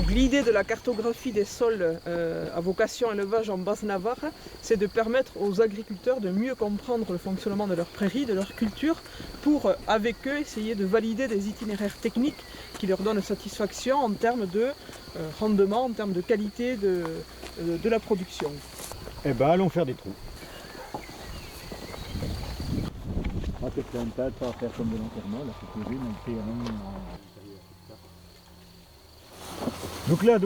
Donc l'idée de la cartographie des sols à vocation élevage en Basse-Navarre, c'est de permettre aux agriculteurs de mieux comprendre le fonctionnement de leurs prairies, de leur culture, pour avec eux essayer de valider des itinéraires techniques qui leur donnent satisfaction en termes de rendement, en termes de qualité de la production. Eh ben allons faire des trous. On va peut-être faire une table, pas faire comme de l'enterrement, là c'est posé, mais donc là,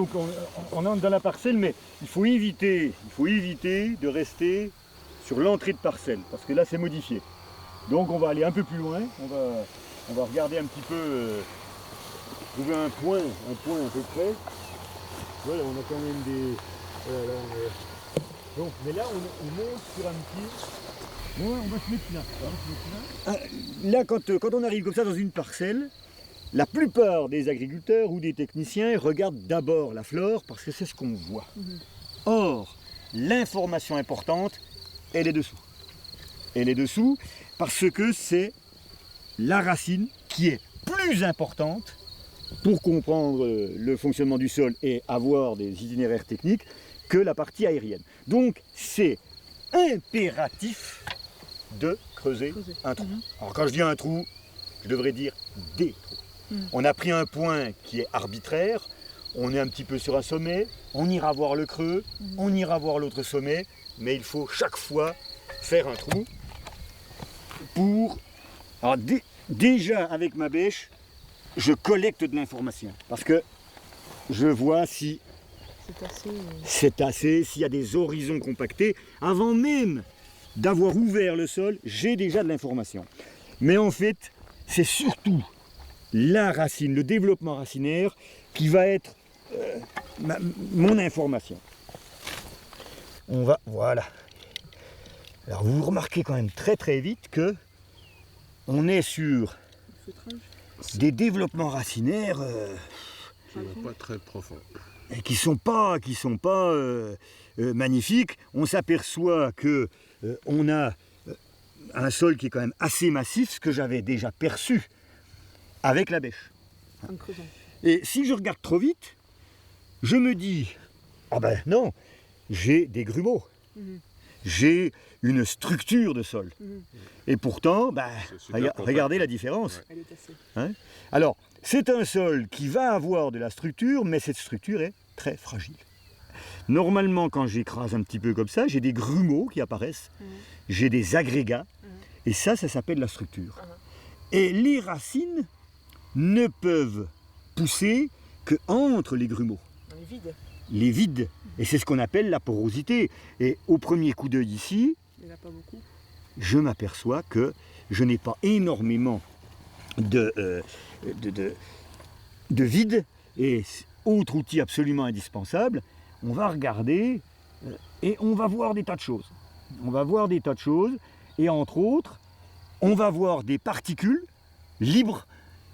on entre dans la parcelle, mais il faut éviter de rester sur l'entrée de parcelle, parce que là c'est modifié. Donc on va aller un peu plus loin, on va regarder un petit peu, trouver un point à peu près. Voilà, on a quand même des... Voilà, donc, mais là on monte sur un petit... Bon, on va se mettre là. Là, quand on arrive comme ça dans une parcelle, la plupart des agriculteurs ou des techniciens regardent d'abord la flore parce que c'est ce qu'on voit. Or, l'information importante, elle est dessous. Elle est dessous parce que c'est la racine qui est plus importante pour comprendre le fonctionnement du sol et avoir des itinéraires techniques que la partie aérienne. Donc, c'est impératif de creuser un trou. Alors quand je dis un trou, je devrais dire des trous. On a pris un point qui est arbitraire, on est un petit peu sur un sommet, on ira voir le creux, on ira voir l'autre sommet, mais il faut chaque fois faire un trou pour... Alors déjà avec ma bêche, je collecte de l'information parce que je vois si c'est assez, s'il y a des horizons compactés, avant même d'avoir ouvert le sol, j'ai déjà de l'information. Mais en fait, c'est surtout la racine, le développement racinaire qui va être mon information. Voilà. Alors vous remarquez quand même très très vite que on est sur des développements racinaires pas très profonds. Et qui sont pas magnifiques. On s'aperçoit que on a un sol qui est quand même assez massif, ce que j'avais déjà perçu avec la bêche. Et si je regarde trop vite, je me dis, ah ben non, j'ai des grumeaux, j'ai une structure de sol. Et pourtant, regardez la différence. Hein? Alors, c'est un sol qui va avoir de la structure, mais cette structure est très fragile. Normalement, quand j'écrase un petit peu comme ça, j'ai des grumeaux qui apparaissent, j'ai des agrégats, et ça s'appelle la structure. Et les racines ne peuvent pousser qu'entre les grumeaux. Les vides. Et c'est ce qu'on appelle la porosité. Et au premier coup d'œil ici, je m'aperçois que je n'ai pas énormément de vide. Et autre outil absolument indispensable, on va regarder et on va voir des tas de choses. On va voir des tas de choses et entre autres, on va voir des particules libres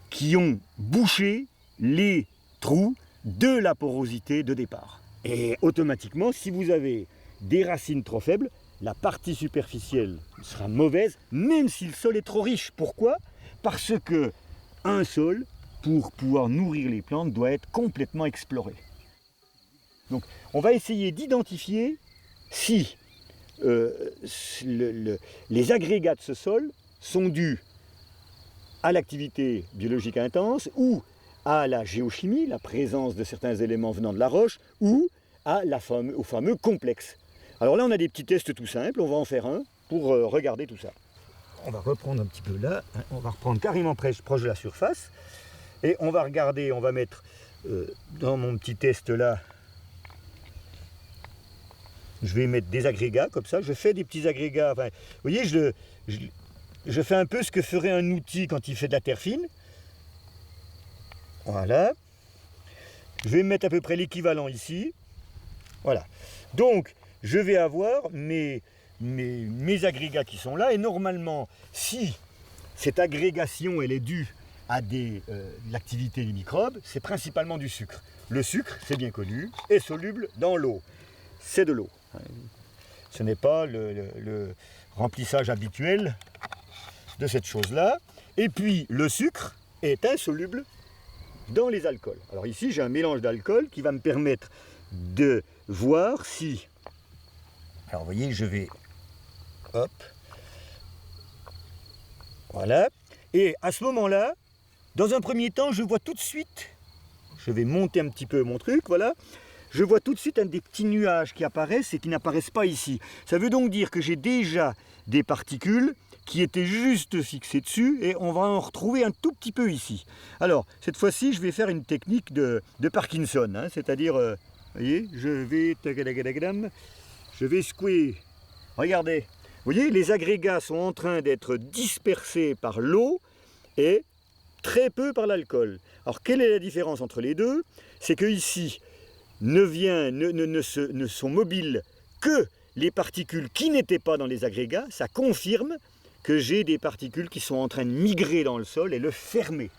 qui ont bouché les trous de la porosité de départ. Et automatiquement, si vous avez des racines trop faibles, la partie superficielle sera mauvaise, même si le sol est trop riche. Pourquoi ? Parce que un sol, pour pouvoir nourrir les plantes, doit être complètement exploré. Donc, on va essayer d'identifier si les agrégats de ce sol sont dus à l'activité biologique intense ou à la géochimie, la présence de certains éléments venant de la roche, ou au fameux complexe. Alors là, on a des petits tests tout simples, on va en faire un pour regarder tout ça. On va reprendre un petit peu là, hein, on va reprendre carrément proche de la surface, et on va regarder, on va mettre dans mon petit test là, je vais mettre des agrégats comme ça, je fais des petits agrégats, enfin, vous voyez, je fais un peu ce que ferait un outil quand il fait de la terre fine. Voilà. Je vais mettre à peu près l'équivalent ici. Voilà. Donc, je vais avoir mes agrégats qui sont là. Et normalement, si cette agrégation elle est due à l'activité des microbes, c'est principalement du sucre. Le sucre, c'est bien connu, est soluble dans l'eau. C'est de l'eau. Ce n'est pas le remplissage habituel de cette chose-là. Et puis, le sucre est insoluble dans les alcools. Alors ici, j'ai un mélange d'alcool qui va me permettre de voir si... Alors vous voyez, je vais... Hop. Voilà. Et à ce moment-là, dans un premier temps, je vois tout de suite... Je vais monter un petit peu mon truc, voilà. Je vois tout de suite des petits nuages qui apparaissent et qui n'apparaissent pas ici. Ça veut donc dire que j'ai déjà des particules qui étaient juste fixées dessus et on va en retrouver un tout petit peu ici. Alors, cette fois-ci, je vais faire une technique de Parkinson, hein, c'est-à-dire, vous voyez, je vais secouer. Regardez, vous voyez, les agrégats sont en train d'être dispersés par l'eau et très peu par l'alcool. Alors, quelle est la différence entre les deux? C'est que ici, ne sont mobiles que les particules qui n'étaient pas dans les agrégats. Ça confirme que j'ai des particules qui sont en train de migrer dans le sol et le fermer.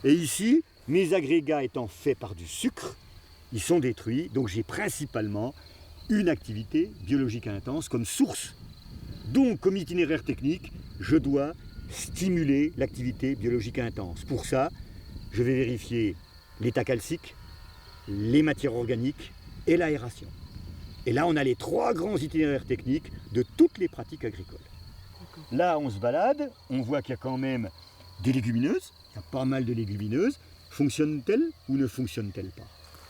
Et ici, mes agrégats étant faits par du sucre, ils sont détruits, donc j'ai principalement une activité biologique intense comme source. Donc, comme itinéraire technique, je dois stimuler l'activité biologique intense. Pour ça, je vais vérifier l'état calcique, les matières organiques et l'aération. Et là, on a les 3 grands itinéraires techniques de toutes les pratiques agricoles. Là, on se balade, on voit qu'il y a quand même des légumineuses, il y a pas mal de légumineuses. Fonctionnent-elles ou ne fonctionnent-elles pas?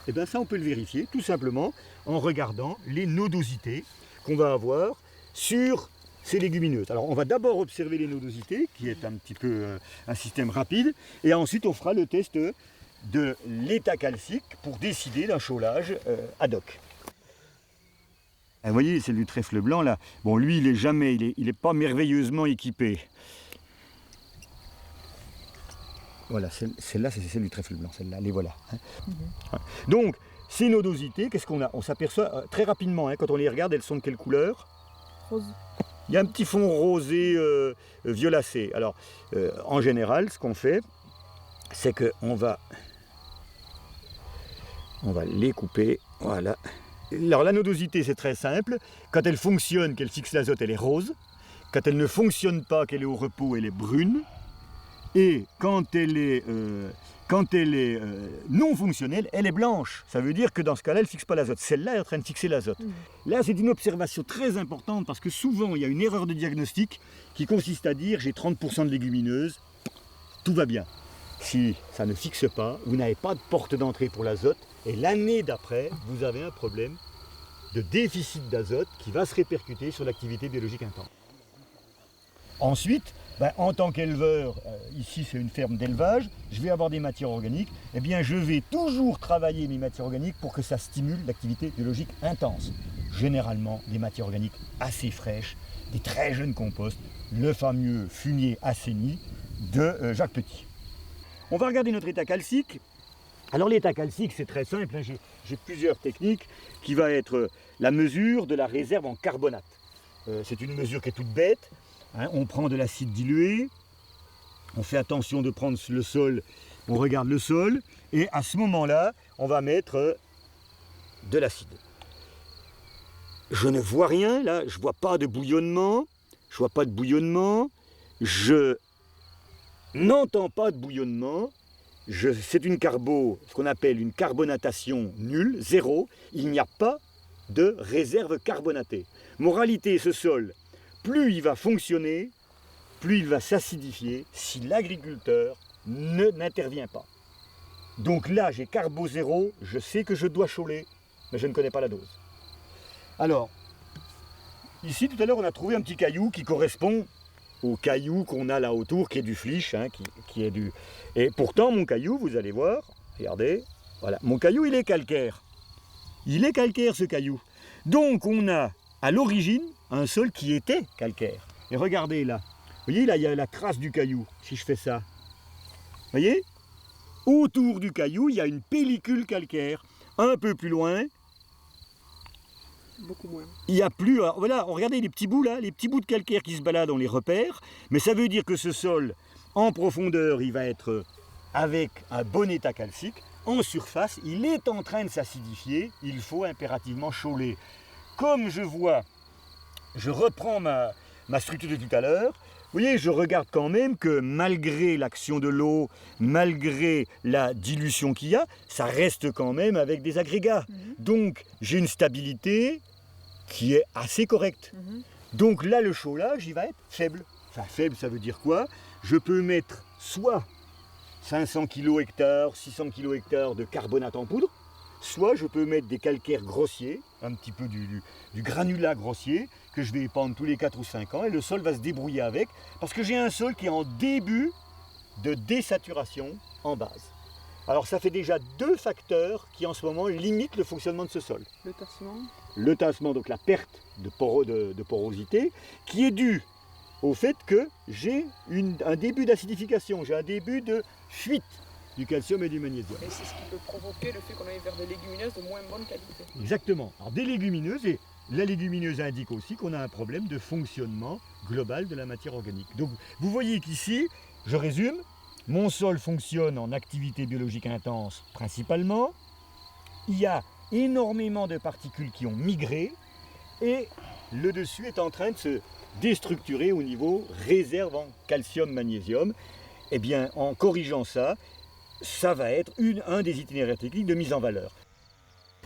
Et bien ça, on peut le vérifier tout simplement en regardant les nodosités qu'on va avoir sur ces légumineuses. Alors, on va d'abord observer les nodosités, qui est un petit peu un système rapide, et ensuite on fera le test de l'état calcique pour décider d'un chaulage ad hoc. Vous voyez, c'est du trèfle blanc là. Bon, lui, il est pas merveilleusement équipé. Voilà, celle-là, c'est celle du trèfle blanc, celle-là, les voilà. Hein. Donc, ces nodosités, qu'est-ce qu'on a? On s'aperçoit très rapidement, hein, quand on les regarde, elles sont de quelle couleur? Rose. Il y a un petit fond rosé violacé. Alors, en général, ce qu'on fait, c'est qu'on va les couper, voilà. Alors la nodosité, c'est très simple. Quand elle fonctionne, qu'elle fixe l'azote, elle est rose. Quand elle ne fonctionne pas, qu'elle est au repos, elle est brune. Et quand elle est non fonctionnelle, elle est blanche. Ça veut dire que dans ce cas-là, elle ne fixe pas l'azote. Celle-là est en train de fixer l'azote. Là, c'est une observation très importante parce que souvent, il y a une erreur de diagnostic qui consiste à dire j'ai 30% de légumineuses, tout va bien. Si ça ne fixe pas, vous n'avez pas de porte d'entrée pour l'azote et l'année d'après, vous avez un problème de déficit d'azote qui va se répercuter sur l'activité biologique intense. Ensuite, en tant qu'éleveur, ici c'est une ferme d'élevage, je vais avoir des matières organiques, eh bien je vais toujours travailler mes matières organiques pour que ça stimule l'activité biologique intense. Généralement des matières organiques assez fraîches, des très jeunes composts, le fameux fumier assaini de Jacques Petit. On va regarder notre état calcique. Alors l'état calcique c'est très simple, hein. J'ai plusieurs techniques qui va être la mesure de la réserve en carbonate. C'est une mesure qui est toute bête. Hein, on prend de l'acide dilué, on fait attention de prendre le sol, on regarde le sol, et à ce moment-là, on va mettre de l'acide. Je ne vois rien, là, je ne vois pas de bouillonnement, je n'entends pas de bouillonnement, c'est ce qu'on appelle une carbonatation nulle, zéro, il n'y a pas de réserve carbonatée. Moralité, ce sol, plus il va fonctionner, plus il va s'acidifier si l'agriculteur n'intervient pas. Donc là, j'ai carbo zéro, je sais que je dois chauler, mais je ne connais pas la dose. Alors, ici tout à l'heure, on a trouvé un petit caillou qui correspond au caillou qu'on a là autour, qui est du flysch, hein, qui est du... Et pourtant, mon caillou, vous allez voir, regardez, voilà, mon caillou, il est calcaire. Il est calcaire, ce caillou. Donc, on a, à l'origine, un sol qui était calcaire. Et regardez là, vous voyez là, il y a la trace du caillou, si je fais ça. Vous voyez? Autour du caillou, il y a une pellicule calcaire. Un peu plus loin, beaucoup moins. Il n'y a plus, voilà, regardez les petits bouts là, les petits bouts de calcaire qui se baladent, on les repère, mais ça veut dire que ce sol, en profondeur, il va être avec un bon état calcique. En surface, il est en train de s'acidifier, il faut impérativement chauler. Comme je vois, je reprends ma structure de tout à l'heure, vous voyez, je regarde quand même que malgré l'action de l'eau, malgré la dilution qu'il y a, ça reste quand même avec des agrégats. Donc j'ai une stabilité qui est assez correcte. Donc là, le chaulage, il va être faible. Enfin, faible, ça veut dire quoi? Je peux mettre soit 500 kg hectare, 600 kg hectare de carbonate en poudre, soit je peux mettre des calcaires grossiers, un petit peu du granulat grossier, que je vais épandre tous les 4 ou 5 ans, et le sol va se débrouiller avec, parce que j'ai un sol qui est en début de désaturation en base. Alors ça fait déjà 2 facteurs qui en ce moment limitent le fonctionnement de ce sol. Le tassement. Le tassement, donc la perte de porosité, qui est due au fait que j'ai un début d'acidification, j'ai un début de fuite du calcium et du magnésium. Et c'est ce qui peut provoquer le fait qu'on aille vers des légumineuses de moins bonne qualité. Exactement. Alors des légumineuses, et la légumineuse indique aussi qu'on a un problème de fonctionnement global de la matière organique. Donc vous voyez qu'ici, je résume, mon sol fonctionne en activité biologique intense principalement. Il y a énormément de particules qui ont migré et le dessus est en train de se déstructurer au niveau réserve en calcium-magnésium. Eh bien, en corrigeant ça, ça va être un des itinéraires techniques de mise en valeur.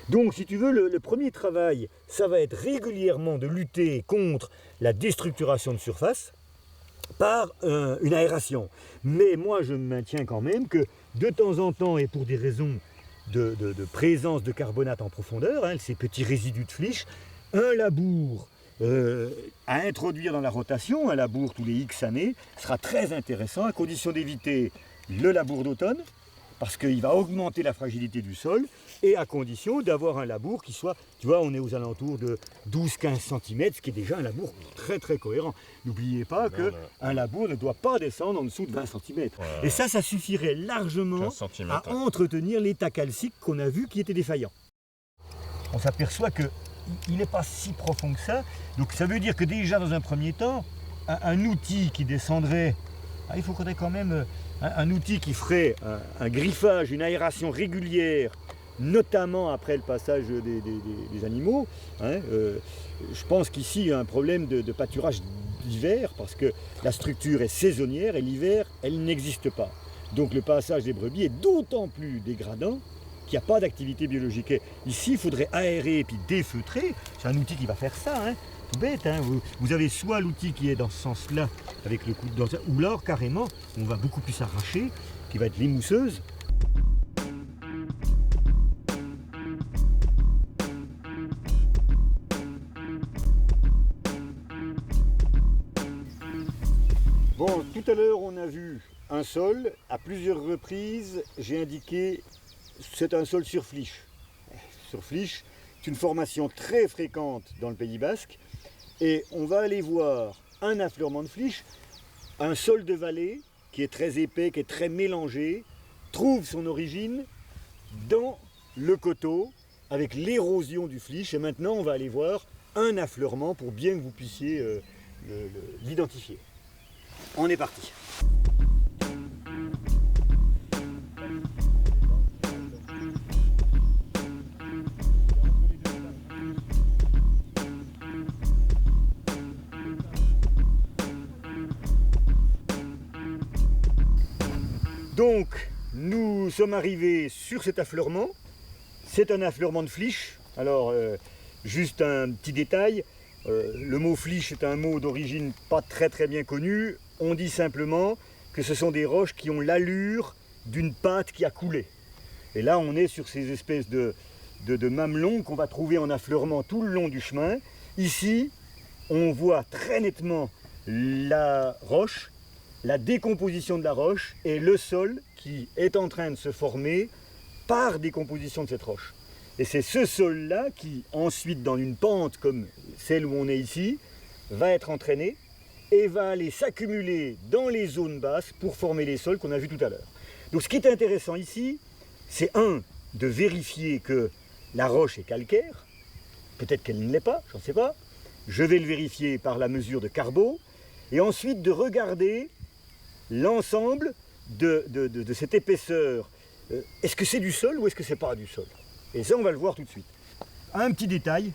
Donc, si tu veux, le premier travail, ça va être régulièrement de lutter contre la déstructuration de surface par une aération. Mais moi, je maintiens quand même que de temps en temps, et pour des raisons de présence de carbonate en profondeur, ces petits résidus de flysch, un labour à introduire dans la rotation, un labour tous les X années, sera très intéressant à condition d'éviter le labour d'automne, parce qu'il va augmenter la fragilité du sol, et à condition d'avoir un labour qui soit, tu vois, on est aux alentours de 12-15 cm, ce qui est déjà un labour très très cohérent. N'oubliez pas qu'un labour ne doit pas descendre en dessous de 20 cm. Ouais. Et ça suffirait largement à entretenir l'état calcique qu'on a vu qui était défaillant. On s'aperçoit qu'il n'est pas si profond que ça, donc ça veut dire que déjà dans un premier temps, un outil qui descendrait, il faut qu'on ait quand même un outil qui ferait un griffage, une aération régulière, notamment après le passage des animaux. Je pense qu'ici il y a un problème de pâturage d'hiver parce que la structure est saisonnière et l'hiver elle n'existe pas. Donc le passage des brebis est d'autant plus dégradant qu'il n'y a pas d'activité biologique. Et ici il faudrait aérer et puis défeutrer. C'est un outil qui va faire ça. Tout bête, vous avez soit l'outil qui est dans ce sens-là, avec le coup de dent, ou alors carrément, on va beaucoup plus arracher, qui va être l'émousseuse. Bon, tout à l'heure on a vu un sol, à plusieurs reprises, j'ai indiqué c'est un sol sur flysch. Sur flysch, c'est une formation très fréquente dans le Pays Basque. Et on va aller voir un affleurement de flysch, un sol de vallée qui est très épais, qui est très mélangé, trouve son origine dans le coteau avec l'érosion du flysch. Et maintenant, on va aller voir un affleurement pour bien que vous puissiez l'identifier. On est parti. Donc, nous sommes arrivés sur cet affleurement. C'est un affleurement de flysch. Alors, juste un petit détail. Le mot flysch est un mot d'origine pas très bien connu. On dit simplement que ce sont des roches qui ont l'allure d'une pâte qui a coulé. Et là, on est sur ces espèces de mamelons qu'on va trouver en affleurement tout le long du chemin. Ici, on voit très nettement la roche, la décomposition de la roche et le sol qui est en train de se former par décomposition de cette roche. Et c'est ce sol-là qui, ensuite, dans une pente comme celle où on est ici, va être entraîné et va aller s'accumuler dans les zones basses pour former les sols qu'on a vus tout à l'heure. Donc ce qui est intéressant ici, c'est de vérifier que la roche est calcaire, peut-être qu'elle ne l'est pas, j'en sais pas, je vais le vérifier par la mesure de carbo, et ensuite de regarder l'ensemble de cette épaisseur. Est-ce que c'est du sol ou est-ce que c'est pas du sol? Et ça, on va le voir tout de suite. Un petit détail,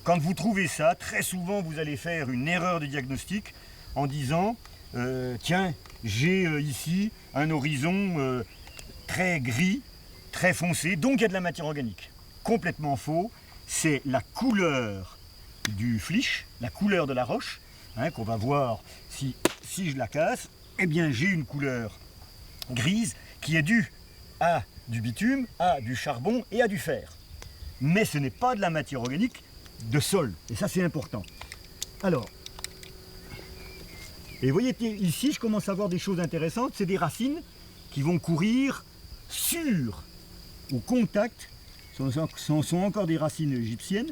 quand vous trouvez ça, très souvent vous allez faire une erreur de diagnostic en disant tiens, j'ai ici un horizon très gris, très foncé, donc il y a de la matière organique. Complètement faux, c'est la couleur du flysch, la couleur de la roche, hein, qu'on va voir si je la casse, eh bien j'ai une couleur grise qui est due à du bitume, à du charbon et à du fer. Mais ce n'est pas de la matière organique de sol, et ça c'est important. Alors, et vous voyez ici je commence à voir des choses intéressantes, c'est des racines qui vont courir au contact, ce sont encore des racines égyptiennes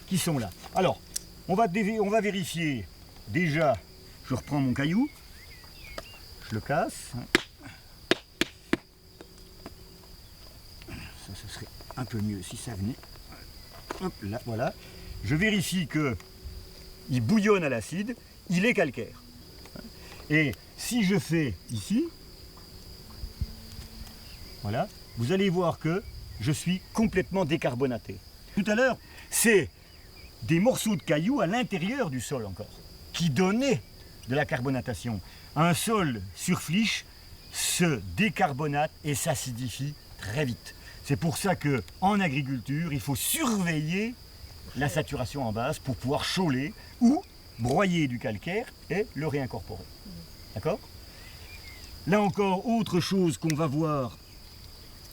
qui sont là. Alors, on va vérifier, déjà, je reprends mon caillou, je le casse. Ça, ce serait un peu mieux si ça venait. Hop là, voilà. Je vérifie qu'il bouillonne à l'acide, il est calcaire. Et si je fais ici, voilà, vous allez voir que je suis complètement décarbonaté. Tout à l'heure, c'est des morceaux de cailloux à l'intérieur du sol encore, qui donnaient de la carbonatation. Un sol sur flysch se décarbonate et s'acidifie très vite. C'est pour ça qu'en agriculture, il faut surveiller la saturation en base pour pouvoir chauler ou broyer du calcaire et le réincorporer. D'accord ? Là encore, autre chose qu'on va voir,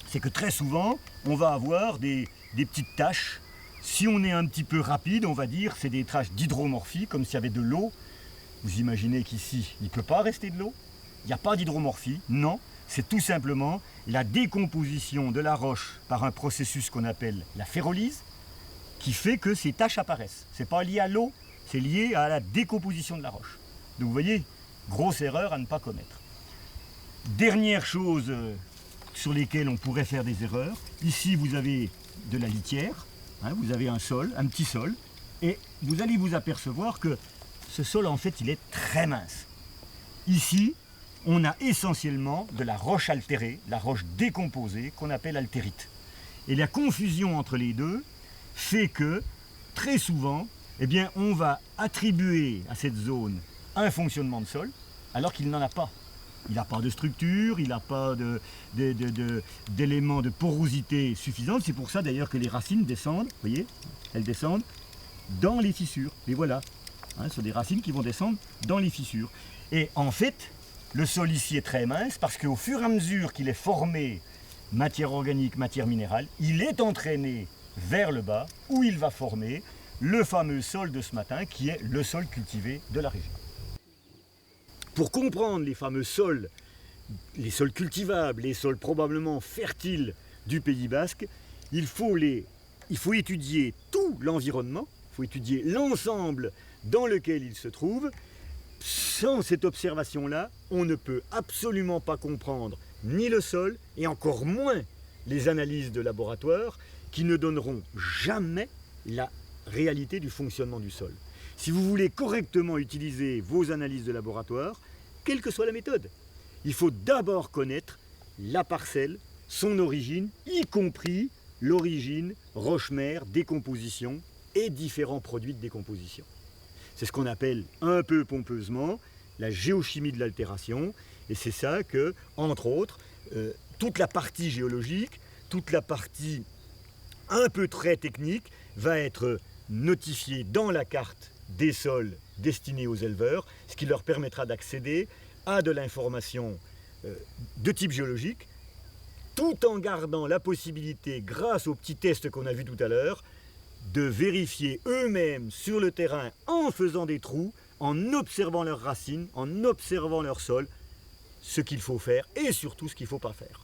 c'est que très souvent, on va avoir des petites taches. Si on est un petit peu rapide, on va dire c'est des taches d'hydromorphie, comme s'il y avait de l'eau. Vous imaginez qu'ici, il ne peut pas rester de l'eau. Il n'y a pas d'hydromorphie. Non, c'est tout simplement la décomposition de la roche par un processus qu'on appelle la ferrolyse, qui fait que ces taches apparaissent. Ce n'est pas lié à l'eau, c'est lié à la décomposition de la roche. Donc vous voyez, grosse erreur à ne pas commettre. Dernière chose sur lesquelles on pourrait faire des erreurs, ici vous avez de la litière, hein, vous avez un sol, un petit sol, et vous allez vous apercevoir que ce sol en fait il est très mince. Ici, on a essentiellement de la roche altérée, la roche décomposée qu'on appelle altérite. Et la confusion entre les deux fait que très souvent, eh bien, on va attribuer à cette zone un fonctionnement de sol alors qu'il n'en a pas. Il n'a pas de structure, il n'a pas d'éléments de porosité suffisante. C'est pour ça d'ailleurs que les racines descendent, vous voyez, elles descendent dans les fissures. Et voilà, hein, ce sont des racines qui vont descendre dans les fissures. Et en fait, le sol ici est très mince parce qu'au fur et à mesure qu'il est formé matière organique, matière minérale, il est entraîné vers le bas où il va former le fameux sol de ce matin qui est le sol cultivé de la région. Pour comprendre les fameux sols, les sols cultivables, les sols probablement fertiles du Pays Basque, il faut étudier tout l'environnement, il faut étudier l'ensemble dans lequel il se trouve. Sans cette observation-là, on ne peut absolument pas comprendre ni le sol et encore moins les analyses de laboratoire qui ne donneront jamais la réalité du fonctionnement du sol. Si vous voulez correctement utiliser vos analyses de laboratoire, quelle que soit la méthode, il faut d'abord connaître la parcelle, son origine, y compris l'origine, roche-mère, décomposition et différents produits de décomposition. C'est ce qu'on appelle un peu pompeusement la géochimie de l'altération, et c'est ça que, entre autres, toute la partie géologique, toute la partie un peu très technique va être notifiée dans la carte des sols destinés aux éleveurs, ce qui leur permettra d'accéder à de l'information de type géologique, tout en gardant la possibilité, grâce aux petits tests qu'on a vus tout à l'heure, de vérifier eux-mêmes sur le terrain en faisant des trous, en observant leurs racines, en observant leur sol, ce qu'il faut faire et surtout ce qu'il ne faut pas faire.